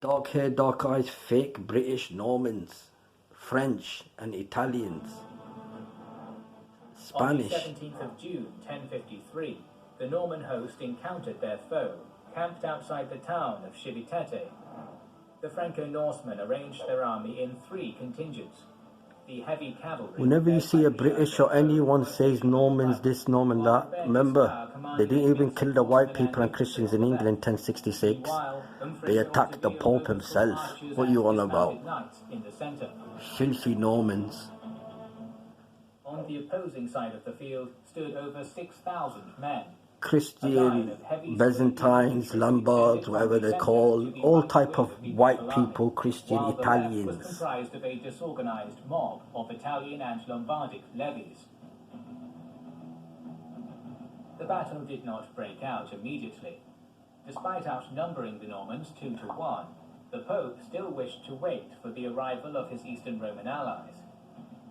Dark hair, dark eyes, fake British, Normans, French and Italians, Spanish. On the 17th of June, 1053, the Norman host encountered their foe, camped outside the town of Civitete. The Franco-Norsemen arranged their army in 3 contingents. The heavy cavalry... Whenever you see a British or anyone says Normans this, Norman that, remember, they didn't even kill the white people and Christians in England in 1066. They attacked the Pope himself. What are you on about? Filthy Normans. On the opposing side of the field stood over 6,000 men. Christian, Byzantines, Lombards, whatever they're called, all type of white people, Christian, Italians. Was comprised of a disorganized mob of Italian and Lombardic levies. The battle did not break out immediately. Despite outnumbering the Normans 2 to 1, the Pope still wished to wait for the arrival of his Eastern Roman allies.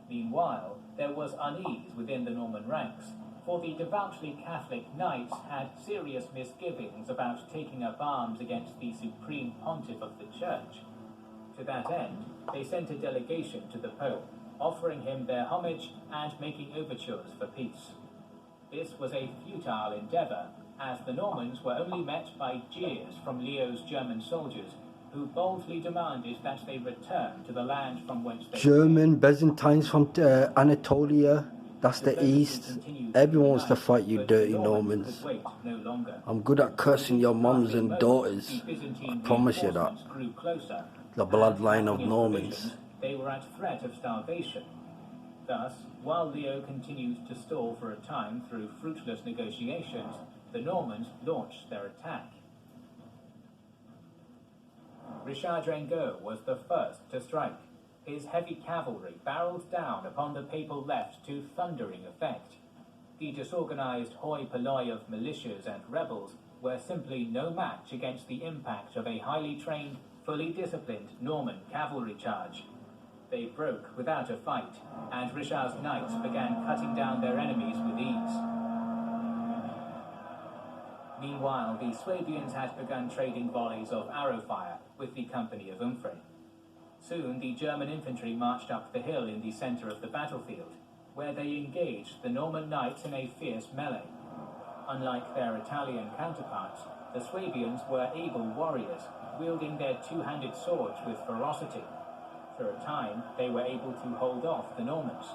Meanwhile, there was unease within the Norman ranks, for the devoutly Catholic knights had serious misgivings about taking up arms against the supreme pontiff of the Church. To that end, they sent a delegation to the Pope, offering him their homage and making overtures for peace. This was a futile endeavour, as the Normans were only met by jeers from Leo's German soldiers, who boldly demanded that they return to the land from whence they German, Byzantines from Anatolia, that's the east. Everyone wants to fight you dirty Normans. I'm good at cursing your mums and daughters, I promise you that. The bloodline of Normans. They were at threat of starvation. Thus, while Leo continued to stall for a time through fruitless negotiations, the Normans launched their attack. Richard Drengot was the first to strike. His heavy cavalry barreled down upon the papal left to thundering effect. The disorganized hoi polloi of militias and rebels were simply no match against the impact of a highly trained, fully disciplined Norman cavalry charge. They broke without a fight, and Richard's knights began cutting down their enemies with ease. Meanwhile, the Swabians had begun trading volleys of arrow fire with the company of Umfrey. Soon, the German infantry marched up the hill in the centre of the battlefield, where they engaged the Norman knights in a fierce melee. Unlike their Italian counterparts, the Swabians were able warriors, wielding their two-handed swords with ferocity. For a time, they were able to hold off the Normans.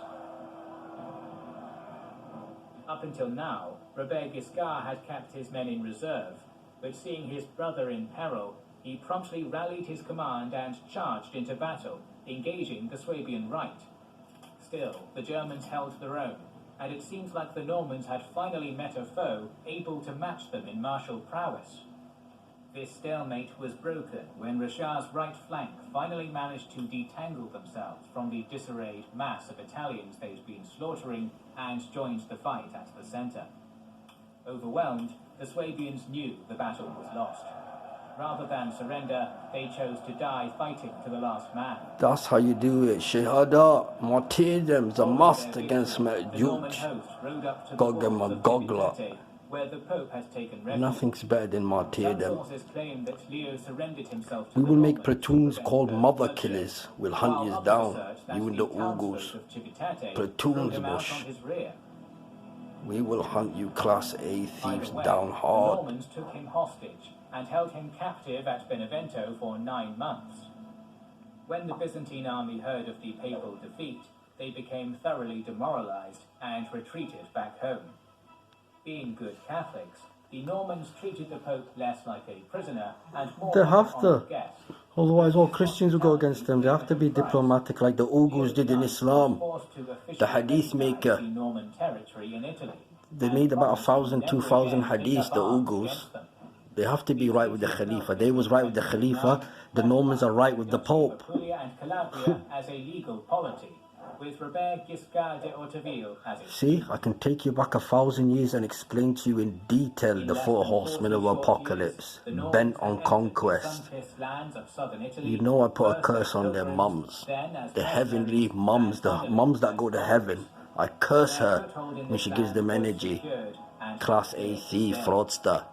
Up until now, Robert Guiscard had kept his men in reserve, but seeing his brother in peril, he promptly rallied his command and charged into battle, engaging the Swabian right. Still, the Germans held their own, and it seemed like the Normans had finally met a foe able to match them in martial prowess. This stalemate was broken when Richard's right flank finally managed to detangle themselves from the disarrayed mass of Italians they'd been slaughtering and joined the fight at the centre. Overwhelmed, the Swabians knew the battle was lost. Rather than surrender, they chose to die fighting to the last man. That's how you do it. Shahada, martyrdom's a must against Ma'juj. Gog and Magogla. Where the Pope has taken refuge. Nothing's better than martyrdom. Sources claim that Leo surrendered himself to We will make Romans platoons to called prevent mother bloodshed, killers. We'll hunt while you others down, assert that you and the townsfolk Ugus. of Civitate Platoons, rode him out bush. on his rear. We will hunt you Class A thieves Either way, down the hard. Normans took him hostage and held him captive at Benevento for 9 months. When the Byzantine army heard of the papal defeat, they became thoroughly demoralized and retreated back home. Being good Catholics, the Normans treated the Pope less like a prisoner and more They like have an to. honoured guest. Otherwise all Christians will go against them. They have to be diplomatic like the Ugus did in Islam. The hadith maker. The Norman territory in Italy. They made about 1,000, 2,000 hadiths, the Ugus. They have to be right with the Khalifa. They was right with the Khalifa. The Normans are right with the Pope. Apulia and Calabria as a legal polity, with Robert Guiscard de Hauteville as a... See, I can take you back 1,000 years and explain to you in detail the 4 horsemen of apocalypse, bent on conquest. You know I put a curse on their mums, the heavenly mums, the mums that go to heaven. I curse her when she gives them energy. Class A thief, fraudster.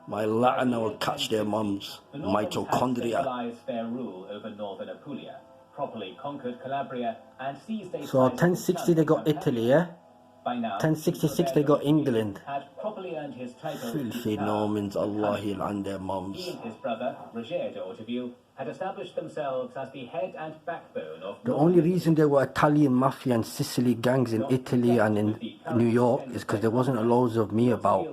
My Latin will catch their mums. The Normans had Mitochondria. centralized their rule over northern Apulia, properly conquered Calabria, and seized a So 1060 they got Italy, yeah? By now, 1066 they got England. had properly earned his title. Filthy Normans, Allah and their mums. He and his brother, Roger de Hauteville, had established themselves as the head and backbone of The only reason there were Italian mafia and Sicily gangs in Italy and in New York is because there wasn't a loads of me about.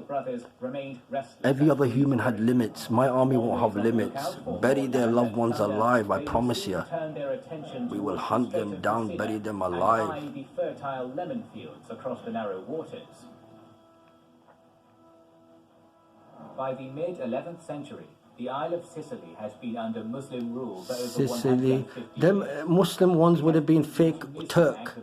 Every other human had limits. My army won't have limits. Bury their loved ones alive, I promise you. We will hunt them down, bury them alive. The fertile lemon fields across the narrow waters. By the mid-11th century, the Isle of Sicily had been under Muslim rule for over Sicily. 150 Them years. Muslim ones would have been fake Turk.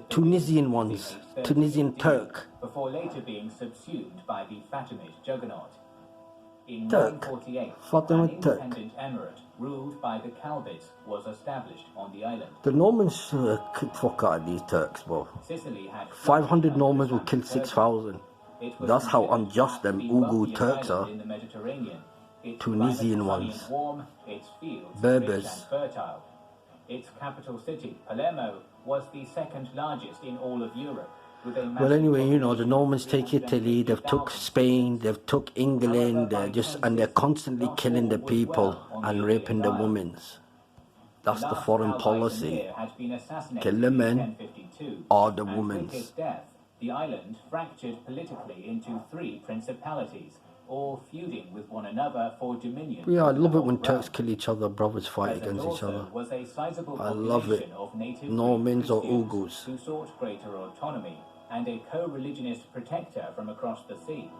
Tunisian ones. Tunisian Turk. Before later being subsumed by the Fatimid juggernaut. In Turk. 948, Fatimid an Turk. independent emirate ruled by the Kalbids was established on the island. The Normans could fuck out of these Turks, bro. Sicily had 500 Normans will kill 6,000. It was That's how considered unjust them the Ugu wealthiest Turks island are. in the Mediterranean. Its Tunisian climate sunny ones. and warm, its fields Berbers. rich and fertile. Its capital city, Palermo, was the second largest in all of Europe. With a Well, massive anyway, you know, the population Normans of take Italy, they've took 350,000. Spain, they've took England, and they're constantly killing the people and raping the women. That's the foreign policy. Kill the men or the women. The island fractured politically into three principalities, all feuding with one another for dominion. Yeah, I love it when Turks kill each other, brothers fight against each other. Was a sizable I love it. population of native Normans or Christians Ugus. who sought greater autonomy and a co-religionist protector from across the sea.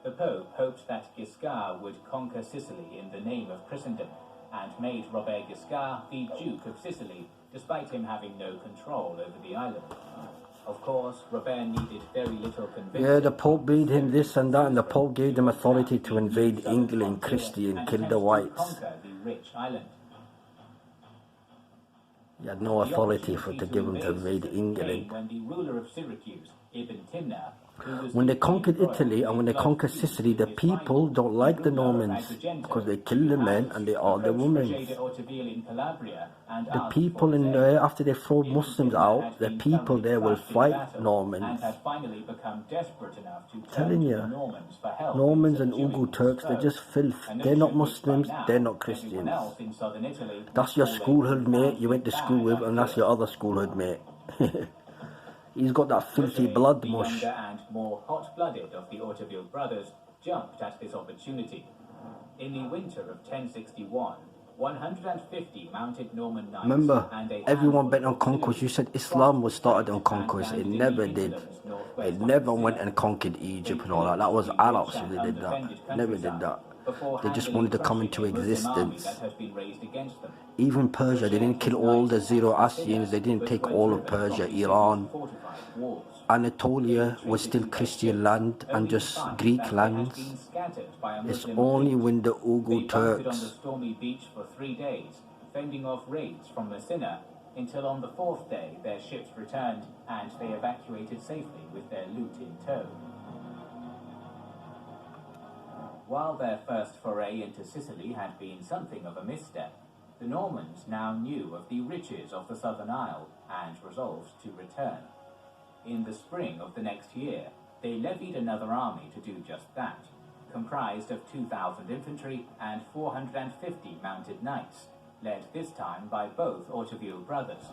The Pope hoped that Guiscard would conquer Sicily in the name of Christendom and made Robert Guiscard the Duke of Sicily, despite him having no control over the island. Of course, Robert needed very little convincing. Yeah, the Pope made him this and that, and the Pope gave them authority to invade England, Christian, kill the whites. Conquer the rich island. He had no authority to give them to invade England. When the ruler of Syracuse, Ibn Timna, When they conquered Italy and when they conquered Sicily, the people don't like the Normans because they kill the men and they are the women. The people in there, after they throw Muslims out, the people there will fight Normans. Telling you, Normans and Ugu Turks, they're just filth. They're not Muslims, they're not Christians. That's your schoolhood mate you went to school with, and that's your other schoolhood mate. He's got that filthy blood mush. The younger and more hot-blooded of the Hauteville brothers jumped at this opportunity. In the winter of 1061, 150 mounted Norman knights Remember, and a everyone bent on handful of conquest. You citizens said Islam was started on crossed conquest. and It landed never in did. England's northwest It never frontier. went and conquered Egypt and all that. That was Arabs who did that. Never did that. They just wanted to come into existence. Even Persia, they didn't kill all the Zoroastrians. They didn't take all of Persia, Iran. Anatolia was still Christian land and just Greek lands. It's only when the Ugu Turks, stormy beach for 3 days, fending off raids from Messina, until on the 4th day their ships returned and they evacuated safely with their loot in tow. While their first foray into Sicily had been something of a misstep, the Normans now knew of the riches of the Southern Isle and resolved to return. In the spring of the next year, they levied another army to do just that, comprised of 2,000 infantry and 450 mounted knights, led this time by both Hauteville brothers.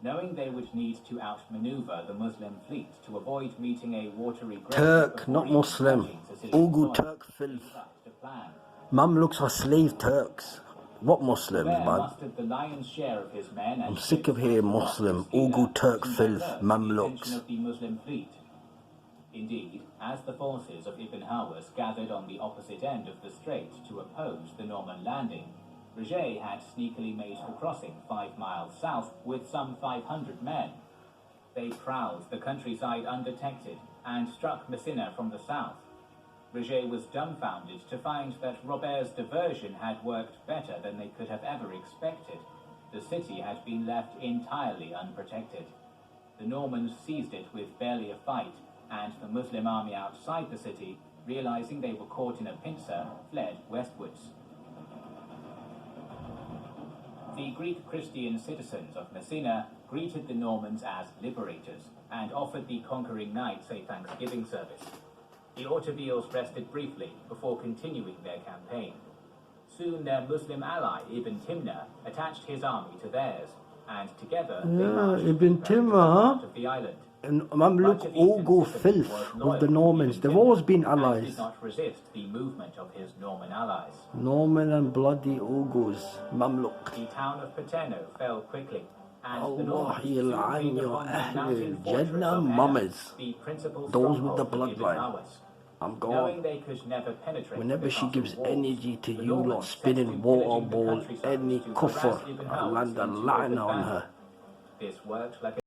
Knowing they would need to outmaneuver the Muslim fleet to avoid meeting a watery grave Turk, not Muslim. Ugu Turk filth. Mamluks are slave Turks. What Muslims, man? I'm sick of hearing Muslim. Ugu Turk filth, Mamluks. Indeed, as the forces of Ibn Hawaz gathered on the opposite end of the strait to oppose the Norman landing, Roger had sneakily made the crossing 5 miles south with some 500 men. They prowled the countryside undetected and struck Messina from the south. Roger was dumbfounded to find that Robert's diversion had worked better than they could have ever expected. The city had been left entirely unprotected. The Normans seized it with barely a fight and the Muslim army outside the city, realizing they were caught in a pincer, fled westwards. The Greek Christian citizens of Messina greeted the Normans as liberators and offered the conquering knights a thanksgiving service. The Autovials rested briefly before continuing their campaign. Soon their Muslim ally Ibn Timna attached his army to theirs, and together they marched Ibn Timna of the island. and Mamluk all go filth with the Normans. They've always been allies. Did not resist the movement of his Norman allies. Norman and bloody Ogos, Mamluk. The town of Paterno fell quickly, and the Allah Normans soon yal'an came your upon the Ahlul mountain fortress Jannah of mamas. the principal Those with the stronghold of Ibn bloodline. Awas. I'm Knowing gone. they could never penetrate Whenever the she castle gives walls, energy to the you lot Normans set spinning to water pillaging the ball, countryside any to kufr, harass Ibn I'll Awas land a into line open on battle. her. This worked like a